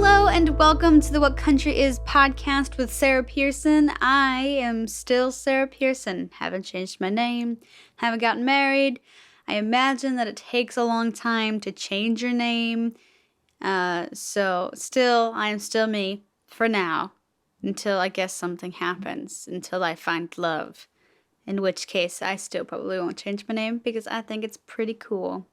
Hello and welcome to the What Country Is podcast with Sarah Pierson. I am still Sarah Pierson. Haven't changed my name. Haven't gotten married. I imagine that it takes a long time to change your name. So I am still me for now. Until I guess something happens. Until I find love. In which case I still probably won't change my name because I think it's pretty cool.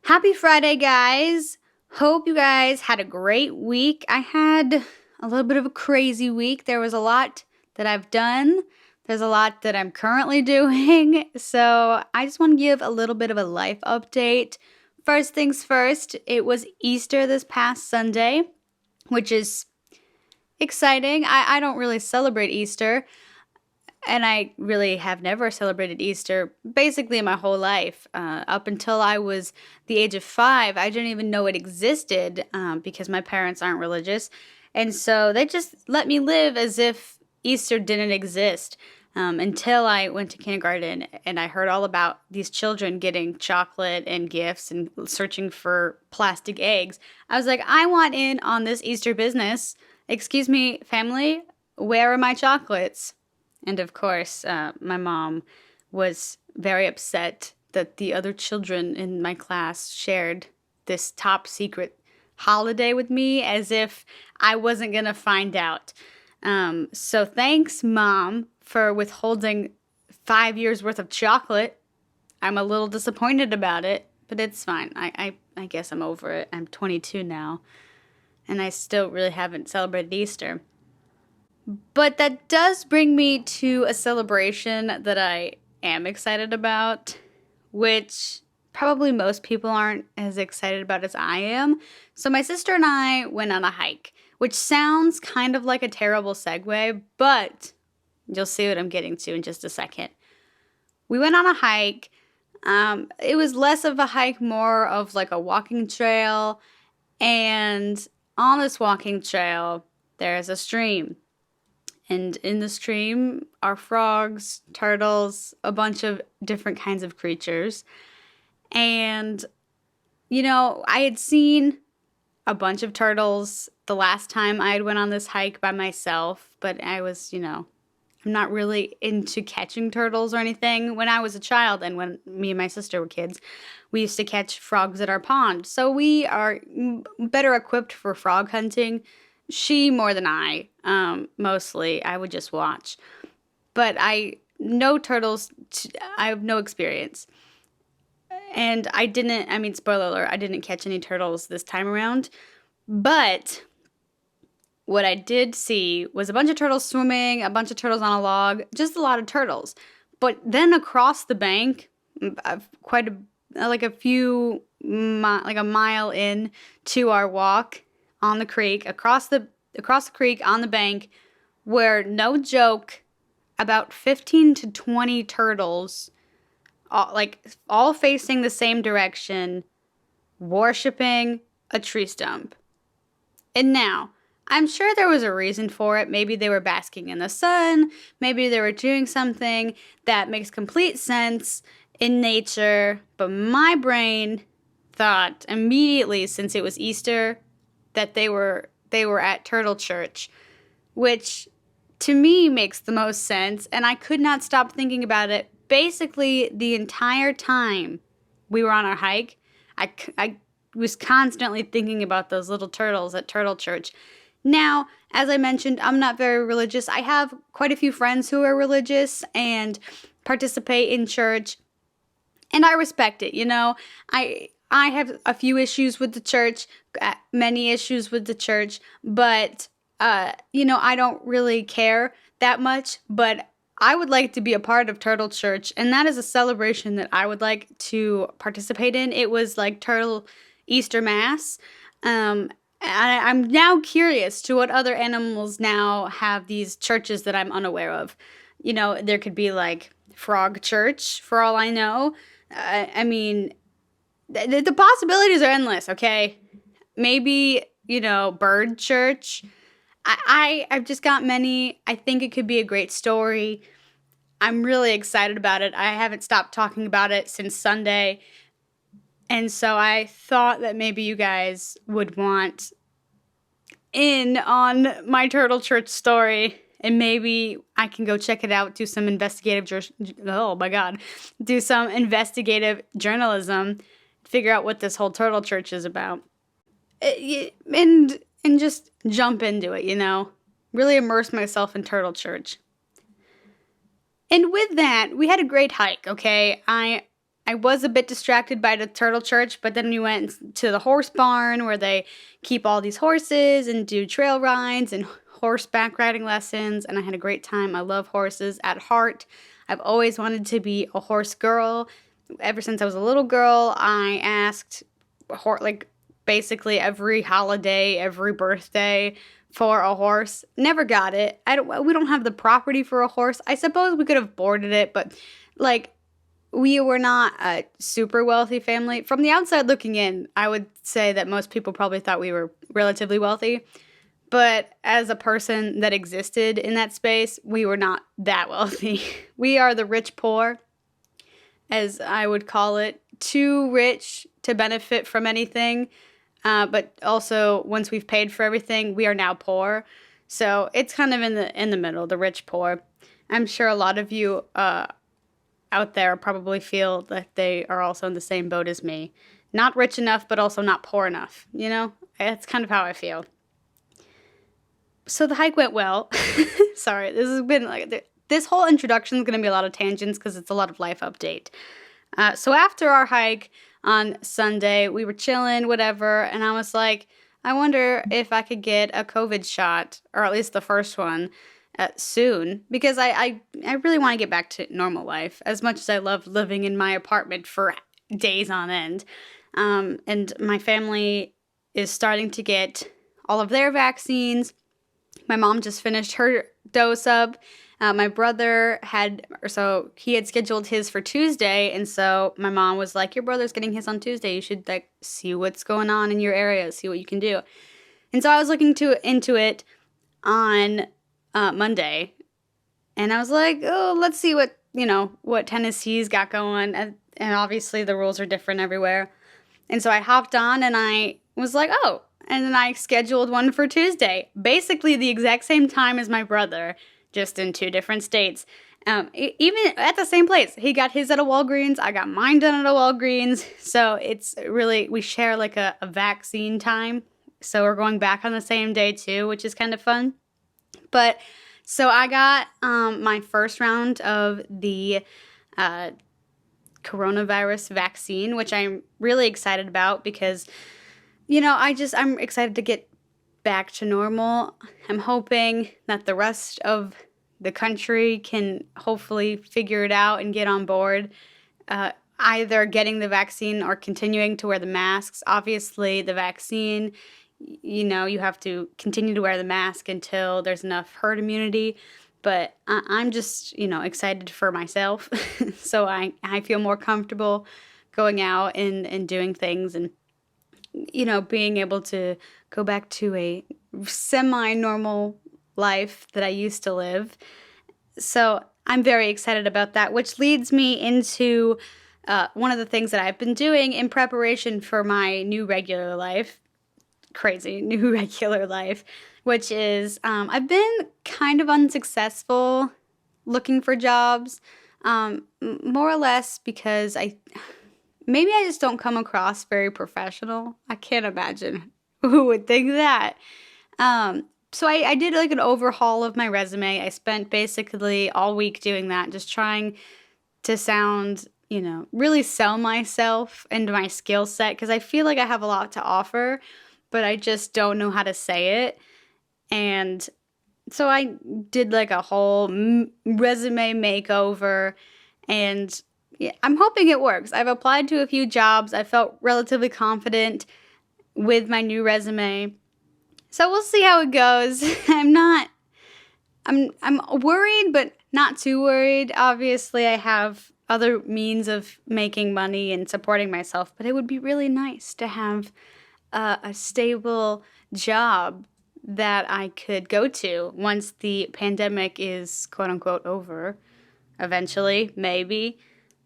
Happy Friday, guys! Hope you guys had a great week. I had a little bit of a crazy week. There was a lot that I've done. There's a lot that I'm currently doing. So I just want to give a little bit of a life update. First things first, it was Easter this past Sunday, which is exciting. I don't really celebrate Easter. And I really have never celebrated Easter basically my whole life. Up until I was the age of 5, I didn't even know it existed because my parents aren't religious. And so they just let me live as if Easter didn't exist until I went to kindergarten and I heard all about these children getting chocolate and gifts and searching for plastic eggs. I was like, I want in on this Easter business. Excuse me, family, where are my chocolates? And of course, my mom was very upset that the other children in my class shared this top secret holiday with me as if I wasn't going to find out. So thanks, Mom, for withholding 5 years worth of chocolate. I'm a little disappointed about it, but it's fine. I guess I'm over it. I'm 22 now, and I still really haven't celebrated Easter. But that does bring me to a celebration that I am excited about, which probably most people aren't as excited about as I am. So my sister and I went on a hike, which sounds kind of like a terrible segue, but you'll see what I'm getting to in just a second. We went on a hike. It was less of a hike, more of like a walking trail. And on this walking trail, there's a stream. And in the stream are frogs, turtles, a bunch of different kinds of creatures. And, I had seen a bunch of turtles the last time I went on this hike by myself. But I was, I'm not really into catching turtles or anything. When I was a child and when me and my sister were kids, we used to catch frogs at our pond. So we are better equipped for frog hunting. She more than I, mostly. I would just watch. But I have no experience. And spoiler alert, I didn't catch any turtles this time around. But what I did see was a bunch of turtles swimming, a bunch of turtles on a log, just a lot of turtles. But then across the bank, a mile in to our walk, on the creek, across the creek on the bank, where, no joke, about 15 to 20 turtles, all facing the same direction, worshiping a tree stump. And now, I'm sure there was a reason for it. Maybe they were basking in the sun. Maybe they were doing something that makes complete sense in nature. But my brain thought immediately, since it was Easter, that they were at Turtle Church, which to me makes the most sense, and I could not stop thinking about it. Basically, the entire time we were on our hike, I was constantly thinking about those little turtles at Turtle Church. Now, as I mentioned, I'm not very religious. I have quite a few friends who are religious and participate in church, and I respect it, I have a few issues with the church, many issues with the church, but, I don't really care that much, but I would like to be a part of Turtle Church, and that is a celebration that I would like to participate in. It was like Turtle Easter Mass. And I'm now curious to what other animals now have these churches that I'm unaware of. There could be like Frog Church, for all I know. The possibilities are endless, okay? Maybe, bird church. I've just got many. I think it could be a great story. I'm really excited about it. I haven't stopped talking about it since Sunday. And so I thought that maybe you guys would want in on my Turtle Church story, and maybe I can go check it out, do some do some investigative journalism, figure out what this whole Turtle Church is about, and just jump into it, really immerse myself in Turtle Church. And with that, we had a great hike, okay? I was a bit distracted by the Turtle Church, but then we went to the horse barn where they keep all these horses and do trail rides and horseback riding lessons, and I had a great time. I love horses at heart. I've always wanted to be a horse girl. Ever since I was a little girl, I asked, basically every holiday, every birthday, for a horse. Never got it. We don't have the property for a horse. I suppose we could have boarded it, but we were not a super wealthy family. From the outside looking in, I would say that most people probably thought we were relatively wealthy. But as a person that existed in that space, we were not that wealthy. We are the rich poor, as I would call it. Too rich to benefit from anything. But also, once we've paid for everything, we are now poor. So it's kind of in the middle, the rich poor. I'm sure a lot of you out there probably feel that they are also in the same boat as me. Not rich enough, but also not poor enough. That's kind of how I feel. So the hike went well. Sorry, this has been this whole introduction is going to be a lot of tangents because it's a lot of life update. So after our hike on Sunday, we were chilling, whatever, and I was like, I wonder if I could get a COVID shot, or at least the first one, soon, because I really want to get back to normal life, as much as I love living in my apartment for days on end. And my family is starting to get all of their vaccines. My mom just finished her dose up. My brother had scheduled his for Tuesday, and so my mom was like, your brother's getting his on Tuesday. You should see what's going on in your area, see what you can do. And so I was looking into it on Monday, and I was like, oh, let's see what Tennessee's got going, and obviously the rules are different everywhere. And so I hopped on, and I was like, oh, and then I scheduled one for Tuesday, basically the exact same time as my brother, just in 2 different states. Even at the same place. He got his at a Walgreens. I got mine done at a Walgreens. So it's really, we share a vaccine time. So we're going back on the same day too, which is kind of fun. But so I got my first round of the coronavirus vaccine, which I'm really excited about because, I'm excited to get back to normal. I'm hoping that the rest of the country can hopefully figure it out and get on board, either getting the vaccine or continuing to wear the masks. Obviously, the vaccine, you have to continue to wear the mask until there's enough herd immunity. But I'm just, excited for myself. So I feel more comfortable going out and doing things and, being able to go back to a semi-normal life that I used to live. So I'm very excited about that, which leads me into one of the things that I've been doing in preparation for my new regular life, which is I've been kind of unsuccessful looking for jobs, more or less because maybe I just don't come across very professional. I can't imagine who would think that. So I did an overhaul of my resume. I spent basically all week doing that, just trying to sound, really sell myself and my skill set, because I feel like I have a lot to offer, but I just don't know how to say it. And so I did a whole resume makeover, and yeah, I'm hoping it works. I've applied to a few jobs. I felt relatively confident with my new resume. So we'll see how it goes. I'm worried, but not too worried. Obviously, I have other means of making money and supporting myself, but it would be really nice to have a stable job that I could go to once the pandemic is quote unquote over, eventually, maybe.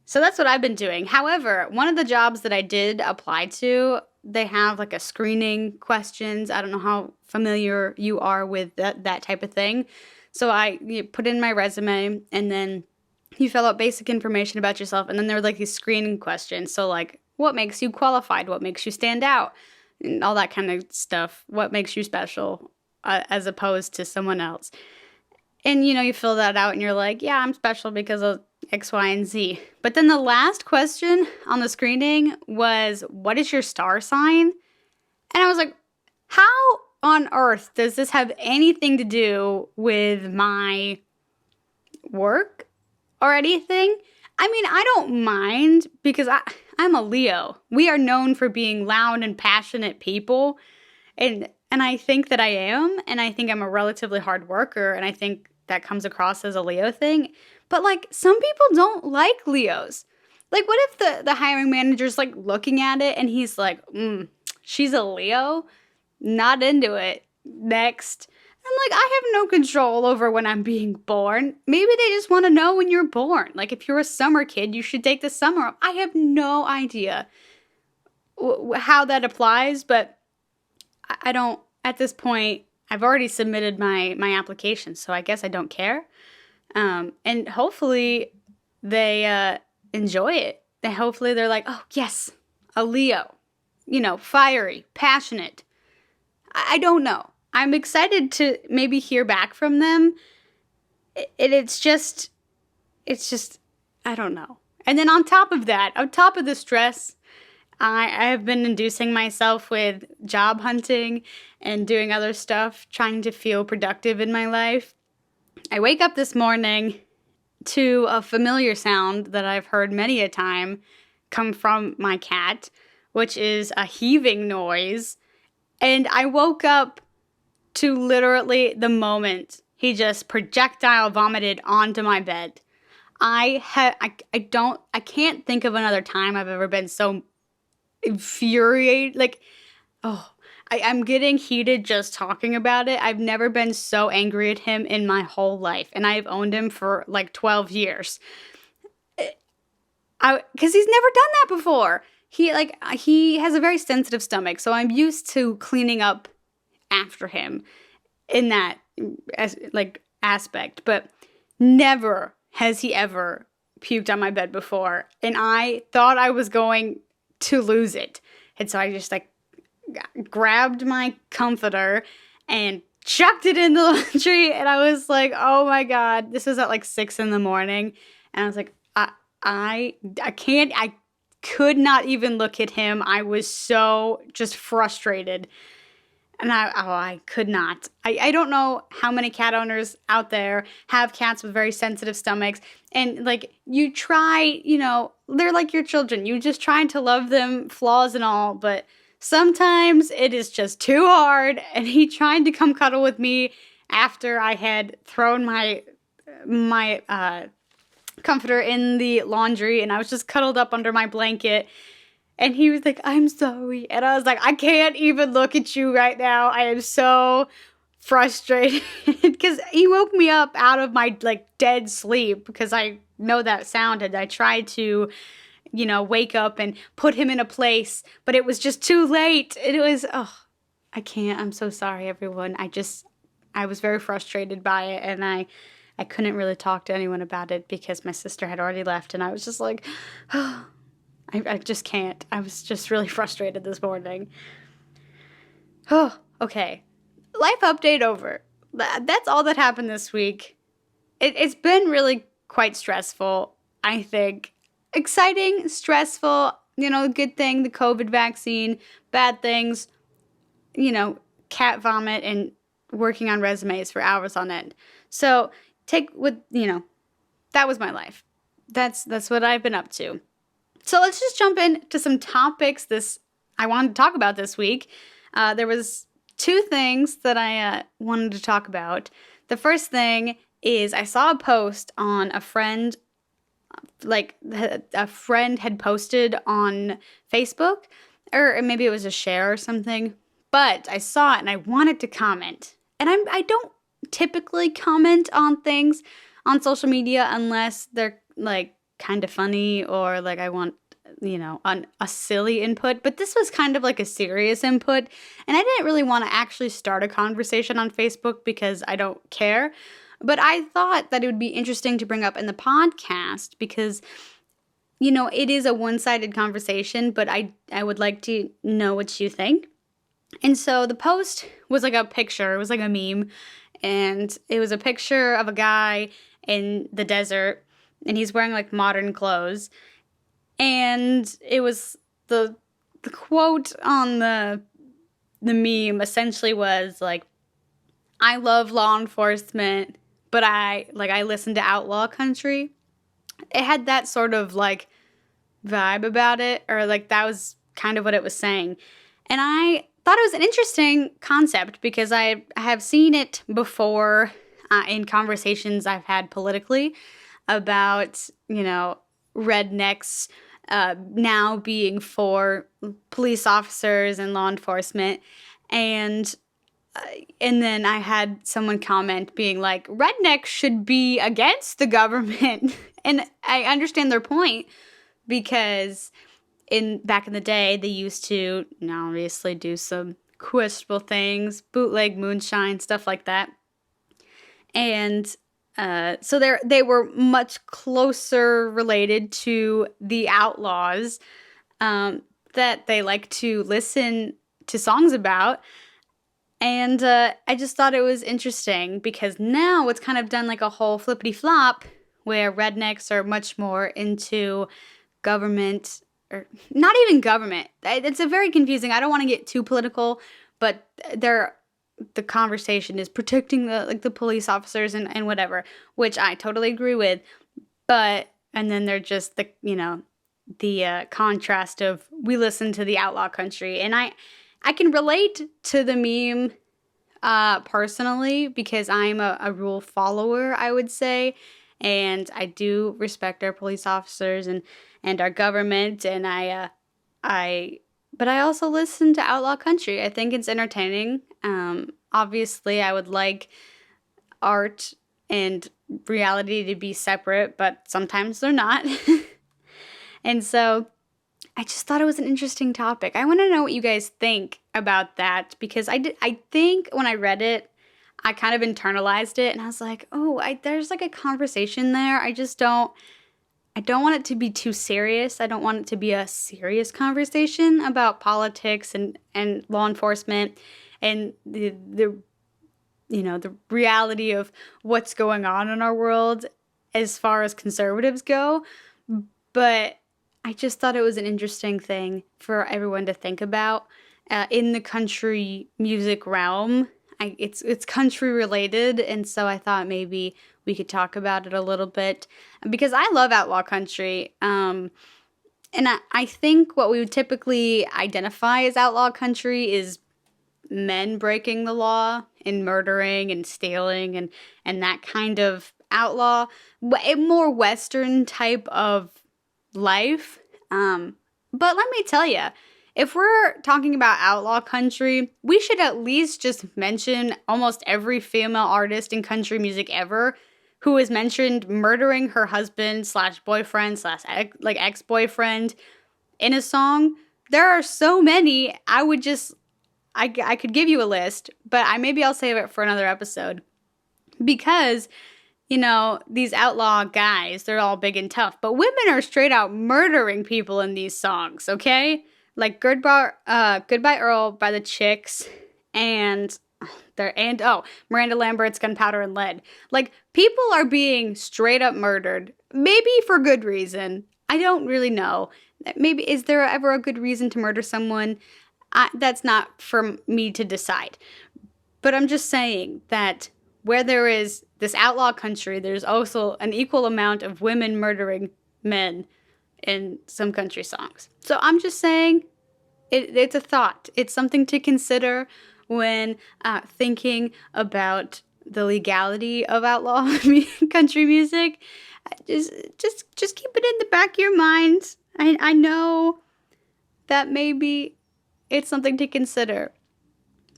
So that's what I've been doing. However, one of the jobs that I did apply to they have like a screening questions. I don't know how familiar you are with that type of thing. So you put in my resume, and then you fill out basic information about yourself, and then there were like these screening questions. So like, what makes you qualified? What makes you stand out? And all that kind of stuff. What makes you special as opposed to someone else? And, you fill that out and you're like, yeah, I'm special because of X, Y, and Z. But then the last question on the screening was, what is your star sign? And I was like, how on earth does this have anything to do with my work or anything? I mean, I don't mind because I'm a Leo. We are known for being loud and passionate people. And I think that I am. And I think I'm a relatively hard worker. And I think that comes across as a Leo thing. But like, some people don't like Leos. Like, what if the hiring manager's like looking at it and he's like, she's a Leo? Not into it. Next. I'm like, I have no control over when I'm being born. Maybe they just want to know when you're born. Like, if you're a summer kid, you should take the summer off. I have no idea how that applies, but I don't, at this point, I've already submitted my application, so I guess I don't care. And hopefully they enjoy it. Hopefully they're like, oh, yes, a Leo. Fiery, passionate. I don't know. I'm excited to maybe hear back from them. It's just, I don't know. And then on top of that, on top of the stress, I have been inducing myself with job hunting and doing other stuff, trying to feel productive in my life. I wake up this morning to a familiar sound that I've heard many a time come from my cat, which is a heaving noise. And I woke up to literally the moment he just projectile vomited onto my bed. I can't think of another time I've ever been so infuriated. Like, I'm getting heated just talking about it. I've never been so angry at him in my whole life, and I've owned him for like 12 years. Because he's never done that before. He has a very sensitive stomach, so I'm used to cleaning up after him in that aspect, but never has he ever puked on my bed before, and I thought I was going to lose it. And so I just grabbed my comforter and chucked it in the laundry, and I was like, oh my god, this was at 6 a.m, and I was like, I could not even look at him. I was so just frustrated. And I could not. I don't know how many cat owners out there have cats with very sensitive stomachs. And, you try, they're like your children. You just try to love them, flaws and all. But sometimes it is just too hard. And he tried to come cuddle with me after I had thrown my comforter in the laundry. And I was just cuddled up under my blanket. And he was like, I'm sorry. And I was like, I can't even look at you right now. I am so frustrated. Because he woke me up out of my, dead sleep. Because I know that sound. And I tried to, wake up and put him in a place. But it was just too late. And it was, I can't. I'm so sorry, everyone. I was very frustrated by it. And I couldn't really talk to anyone about it. Because my sister had already left. And I was just like, I just can't. I was just really frustrated this morning. Oh, okay. Life update over. That's all that happened this week. It's been really quite stressful, I think. Exciting, stressful, good thing, the COVID vaccine. Bad things, cat vomit and working on resumes for hours on end. So that was my life. That's what I've been up to. So let's just jump into some topics I wanted to talk about this week. There was 2 things that I wanted to talk about. The first thing is I saw a post on a friend, a friend had posted on Facebook, or maybe it was a share or something, but I saw it and I wanted to comment. And I don't typically comment on things on social media unless they're kind of funny or I want a silly input, but this was kind of like a serious input. And I didn't really want to actually start a conversation on Facebook because I don't care. But I thought that it would be interesting to bring up in the podcast because, it is a one-sided conversation, but I would like to know what you think. And so the post was like a picture, it was like a meme, and it was a picture of a guy in the desert, and he's wearing like modern clothes. And it was the quote on the meme essentially was like, I love law enforcement, but I listen to outlaw country. It had that sort of like vibe about it, or like that was kind of what it was saying. And I thought it was an interesting concept because I have seen it before in conversations I've had politically about, rednecks now being for police officers and law enforcement. And then I had someone comment being like, rednecks should be against the government. And I understand their point because back in the day, they used to obviously do some questionable things, bootleg moonshine, stuff like that. And so they were much closer related to the outlaws that they like to listen to songs about. And I just thought it was interesting because now it's kind of done like a whole flippity flop where rednecks are much more into government, or not even government. It's a very confusing. I don't want to get too political, but the conversation is protecting the police officers and whatever, which I totally agree with. And then they're just the contrast of we listen to the outlaw country, and I can relate to the meme personally because I'm a rule follower, I would say, and I do respect our police officers and our government, and but I also listen to outlaw country. I think it's entertaining. Obviously, I would like art and reality to be separate, but sometimes they're not. And so I just thought it was an interesting topic. I want to know what you guys think about that because I think when I read it, I kind of internalized it and I was like, oh, there's like a conversation there. I don't want it to be too serious. I don't want it to be a serious conversation about politics and law enforcement and the reality of what's going on in our world as far as conservatives go. But I just thought it was an interesting thing for everyone to think about in the country music realm. It's country related, and so I thought maybe we could talk about it a little bit because I love outlaw country. And I think what we would typically identify as outlaw country is men breaking the law and murdering and stealing and that kind of outlaw, a more Western type of life. But let me tell you, if we're talking about outlaw country, we should at least just mention almost every female artist in country music ever who has mentioned murdering her husband / boyfriend / ex-boyfriend in a song. There are so many. I could give you a list, but maybe I'll save it for another episode because these outlaw guys, they're all big and tough, but women are straight out murdering people in these songs, okay? Like Goodbye Earl by the Chicks and Miranda Lambert's Gunpowder and Lead. Like, people are being straight up murdered, maybe for good reason. I don't really know. Maybe, is there ever a good reason to murder someone? That's not for me to decide. But I'm just saying that where there is this outlaw country, there's also an equal amount of women murdering men in some country songs. So I'm just saying it's a thought. It's something to consider when thinking about the legality of outlaw country music. Just keep it in the back of your mind. I know that maybe it's something to consider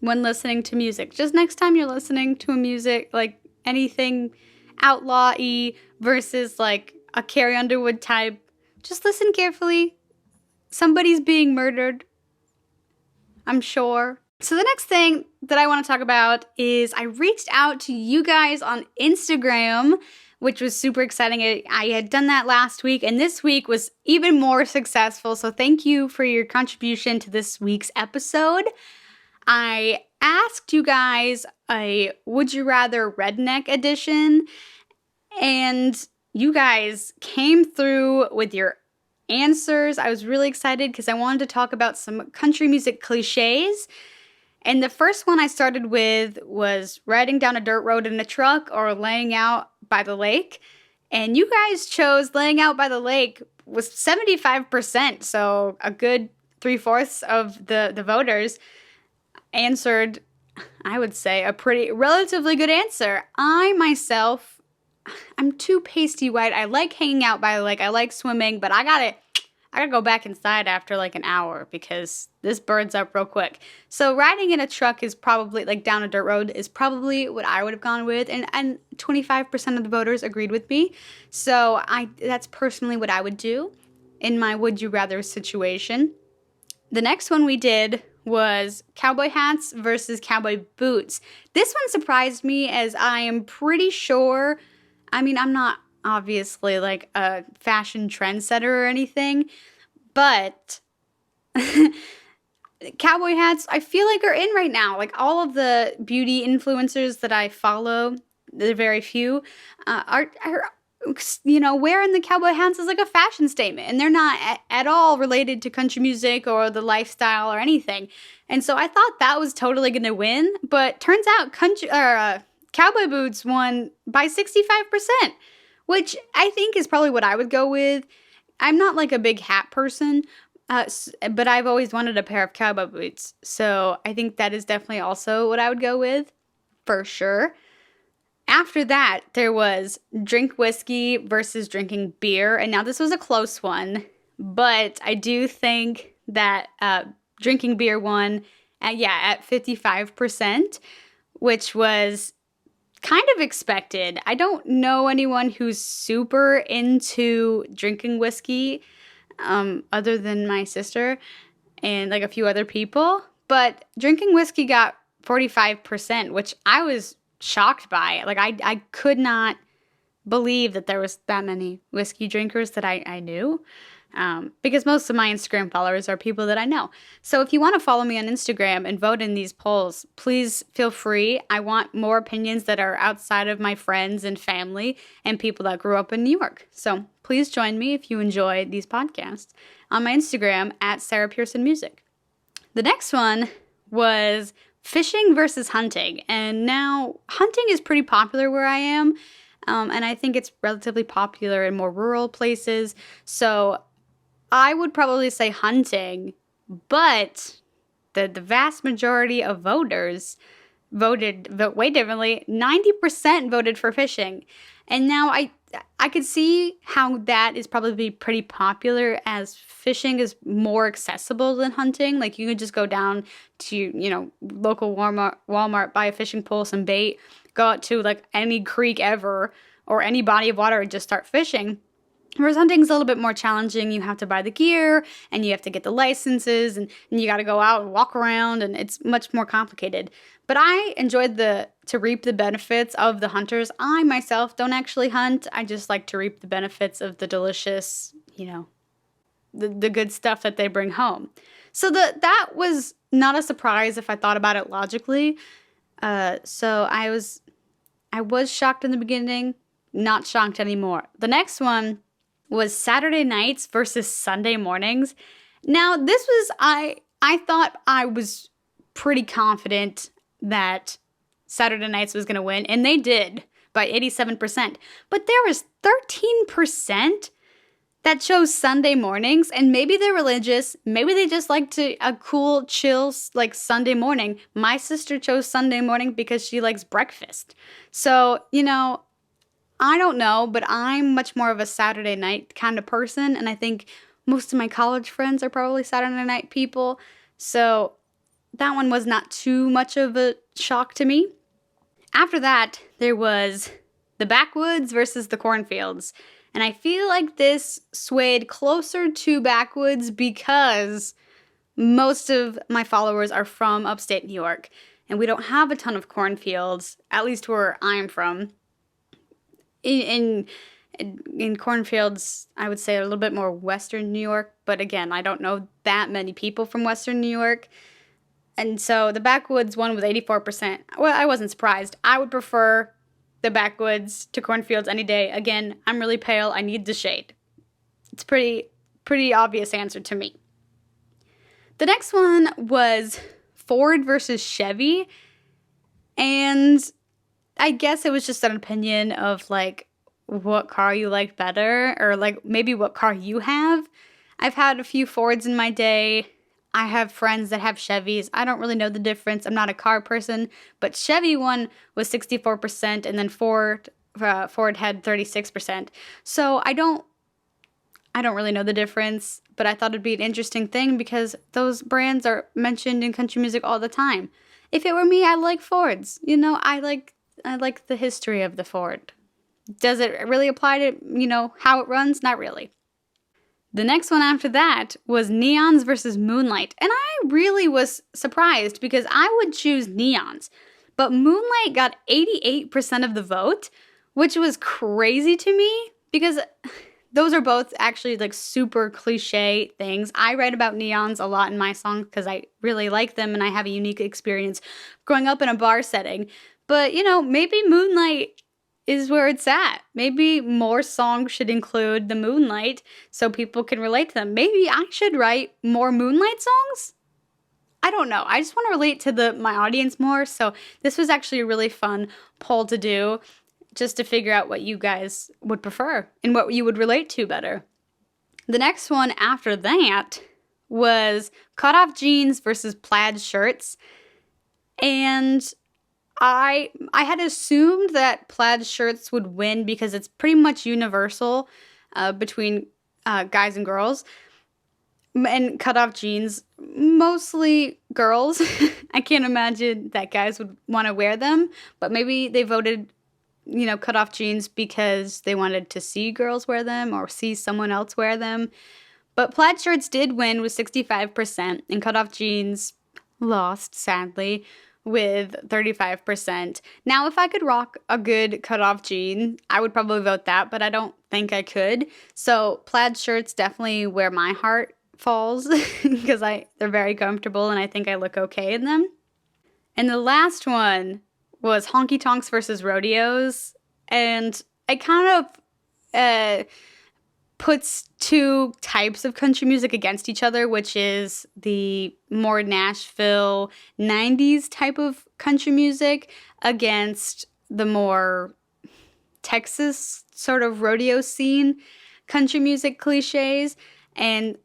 when listening to music. Just next time you're listening to a music, like anything outlaw-y versus like a Carrie Underwood type, just listen carefully. somebody's being murdered, I'm sure. So the next thing that I want to talk about is I reached out to you guys on Instagram, which was super exciting. I had done that last week, and this week was even more successful. So thank you for your contribution to this week's episode. I asked you guys a Would You Rather Redneck edition, and you guys came through with your answers. I was really excited because I wanted to talk about some country music cliches. And the first one I started with was riding down a dirt road in a truck or laying out by the lake. And you guys chose laying out by the lake was 75%. So a good 3/4 of the voters answered, I would say, a pretty relatively good answer. I myself, I'm too pasty white. I like hanging out by the lake. I like swimming, but I gotta go back inside after like an hour because this burns up real quick. So riding in a truck is probably, like down a dirt road, is probably what I would have gone with. And 25% of the voters agreed with me. So that's personally what I would do in my would you rather situation. The next one we did was cowboy hats versus cowboy boots. This one surprised me as I am pretty sure, I mean, I'm not obviously like a fashion trendsetter or anything, but cowboy hats I feel like are in right now. Like all of the beauty influencers that I follow, they're very few, are wearing the cowboy hats is like a fashion statement, and they're not at all related to country music or the lifestyle or anything. And so I thought that was totally going to win, but turns out cowboy boots won by 65%. Which I think is probably what I would go with. I'm not like a big hat person, but I've always wanted a pair of cowboy boots. So I think that is definitely also what I would go with, for sure. After that, there was drink whiskey versus drinking beer. And now this was a close one, but I do think that drinking beer won at 55%, which was kind of expected. I don't know anyone who's super into drinking whiskey other than my sister and like a few other people, but drinking whiskey got 45%, which I was shocked by. Like I could not believe that there was that many whiskey drinkers that I knew. Because most of my Instagram followers are people that I know. So if you want to follow me on Instagram and vote in these polls, please feel free. I want more opinions that are outside of my friends and family and people that grew up in New York. So please join me if you enjoy these podcasts on my Instagram at Sara Pierson Music. The next one was fishing versus hunting. And now hunting is pretty popular where I am. And I think it's relatively popular in more rural places. So I would probably say hunting, but the vast majority of voters voted way differently. 90% voted for fishing. And now I could see how that is probably pretty popular as fishing is more accessible than hunting. Like you could just go down to, local Walmart, buy a fishing pole, some bait, go out to like any creek ever or any body of water and just start fishing. Whereas hunting's a little bit more challenging. You have to buy the gear, and you have to get the licenses, and you got to go out and walk around, and it's much more complicated. But I enjoyed to reap the benefits of the hunters. I myself don't actually hunt. I just like to reap the benefits of the delicious, the good stuff that they bring home. So that was not a surprise if I thought about it logically. So I was shocked in the beginning, not shocked anymore. The next one was Saturday nights versus Sunday mornings. Now, this was, I thought I was pretty confident that Saturday nights was going to win, and they did by 87%. But there was 13% that chose Sunday mornings, and maybe they're religious. Maybe they just like a cool, chill, like Sunday morning. My sister chose Sunday morning because she likes breakfast. So, I don't know, but I'm much more of a Saturday night kind of person, and I think most of my college friends are probably Saturday night people, so that one was not too much of a shock to me. After that, there was the backwoods versus the cornfields, And I feel like this swayed closer to backwoods because most of my followers are from upstate New York, and we don't have a ton of cornfields, at least where I'm from. In cornfields, I would say a little bit more Western New York, but again, I don't know that many people from Western New York. And so the backwoods one was 84%. Well, I wasn't surprised. I would prefer the backwoods to cornfields any day. Again, I'm really pale. I need the shade. It's pretty obvious answer to me. The next one was Ford versus Chevy. And I guess it was just an opinion of like what car you like better, or like maybe what car you have. I've had a few Fords in my day. I have friends that have Chevys. I don't really know the difference. I'm not a car person, but Chevy one was 64%, and then Ford had 36%. So I don't really know the difference, but I thought it'd be an interesting thing because those brands are mentioned in country music all the time. If it were me, I'd like Fords. You know, I like the history of the Ford. Does it really apply to, how it runs? Not really. The next one after that was Neons versus Moonlight. And I really was surprised because I would choose Neons. But Moonlight got 88% of the vote, which was crazy to me because those are both actually like super cliche things. I write about neons a lot in my songs because I really like them and I have a unique experience growing up in a bar setting. But, maybe Moonlight is where it's at. Maybe more songs should include the Moonlight so people can relate to them. Maybe I should write more Moonlight songs? I don't know. I just want to relate to my audience more. So this was actually a really fun poll to do, just to figure out what you guys would prefer and what you would relate to better. The next one after that was cutoff jeans versus plaid shirts. And I had assumed that plaid shirts would win because it's pretty much universal between guys and girls. And cutoff jeans, mostly girls. I can't imagine that guys would want to wear them, but maybe they voted cutoff jeans because they wanted to see girls wear them or see someone else wear them. But plaid shirts did win with 65%, and cutoff jeans lost, sadly, with 35%. Now, if I could rock a good cutoff jean, I would probably vote that, but I don't think I could. So plaid shirts definitely where my heart falls because they're very comfortable and I think I look okay in them. And the last one was honky tonks versus rodeos, and it kind of puts two types of country music against each other, which is the more Nashville 90s type of country music against the more Texas sort of rodeo scene country music cliches. And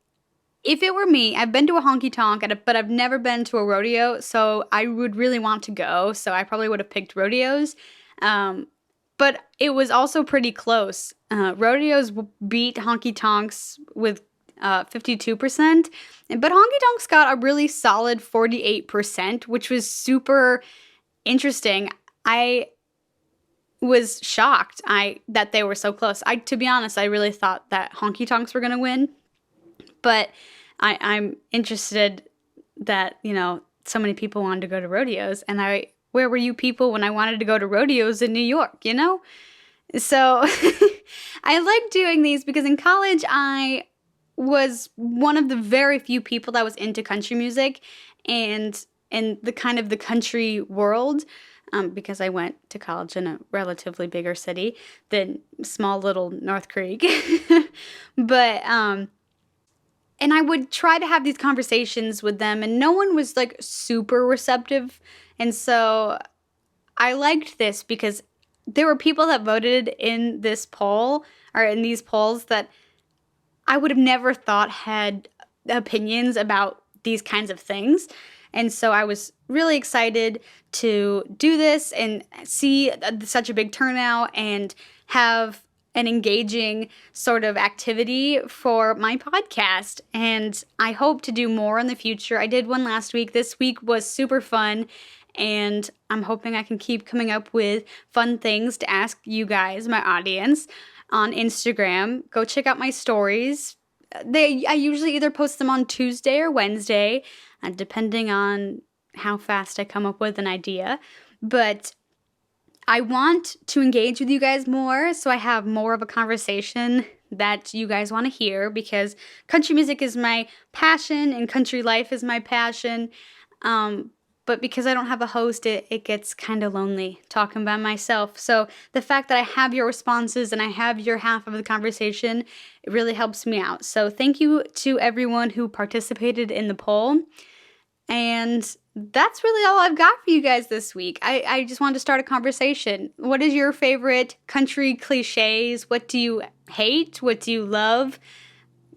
if it were me, I've been to a honky tonk, but I've never been to a rodeo, so I would really want to go, so I probably would have picked rodeos. But it was also pretty close. Rodeos beat honky tonks with 52%, but honky tonks got a really solid 48%, which was super interesting. I was shocked that they were so close. To be honest, I really thought that honky tonks were going to win. But I'm interested that, so many people wanted to go to rodeos. And where were you people when I wanted to go to rodeos in New York, So I like doing these because in college I was one of the very few people that was into country music and in the kind of the country world. Because I went to college in a relatively bigger city than small little North Creek. But, and I would try to have these conversations with them, and no one was like super receptive. And so I liked this because there were people that voted in this poll or in these polls that I would have never thought had opinions about these kinds of things. And so I was really excited to do this and see such a big turnout and have an engaging sort of activity for my podcast. And I hope to do more in the future. I did one last week. This week was super fun. And I'm hoping I can keep coming up with fun things to ask you guys, my audience. on Instagram. Go check out my stories. I usually either post them on Tuesday or Wednesday, depending on how fast I come up with an idea. But I want to engage with you guys more, so I have more of a conversation that you guys want to hear, because country music is my passion and country life is my passion. But because I don't have a host, it gets kind of lonely talking by myself. So the fact that I have your responses and I have your half of the conversation, it really helps me out. So thank you to everyone who participated in the poll. And that's really all I've got for you guys this week. I just wanted to start a conversation. What is your favorite country cliches? What do you hate? What do you love?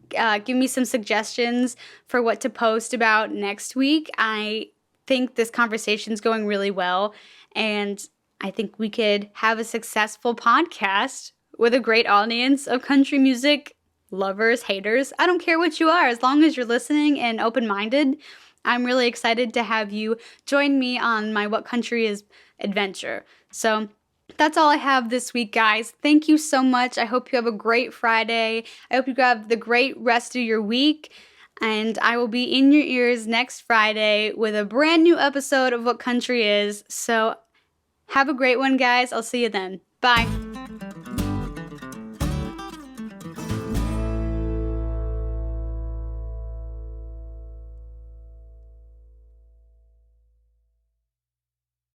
Give me some suggestions for what to post about next week. I think this conversation's going really well, and I think we could have a successful podcast with a great audience of country music lovers, haters. I don't care what you are, as long as you're listening and open-minded. I'm really excited to have you join me on my What Country Is adventure. So that's all I have this week, guys. Thank you so much. I hope you have a great Friday. I hope you have the great rest of your week. And I will be in your ears next Friday with a brand new episode of What Country Is. So have a great one, guys. I'll see you then. Bye.